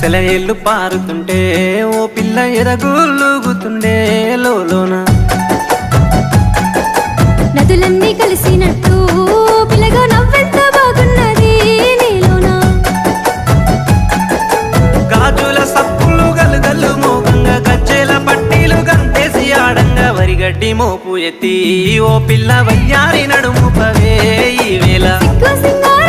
సెలయేళ్ళు పారుతుంటే ఓ పిల్ల ఎదగులుగుతుండే లోన నదులన్నీ కలిసినట్టు పిల్లగా నవ్వెంత బాగున్నది నీలోనా గాజుల సప్పులు గలుగల్లు మోగంగా గజ్జెల పట్టీలు గంతేసి ఆడంగా వరిగడ్డి మోపు ఎత్తి ఓ పిల్ల వయ్యారి నడుము పవే ఈ వేళ సిగ్గు సింగార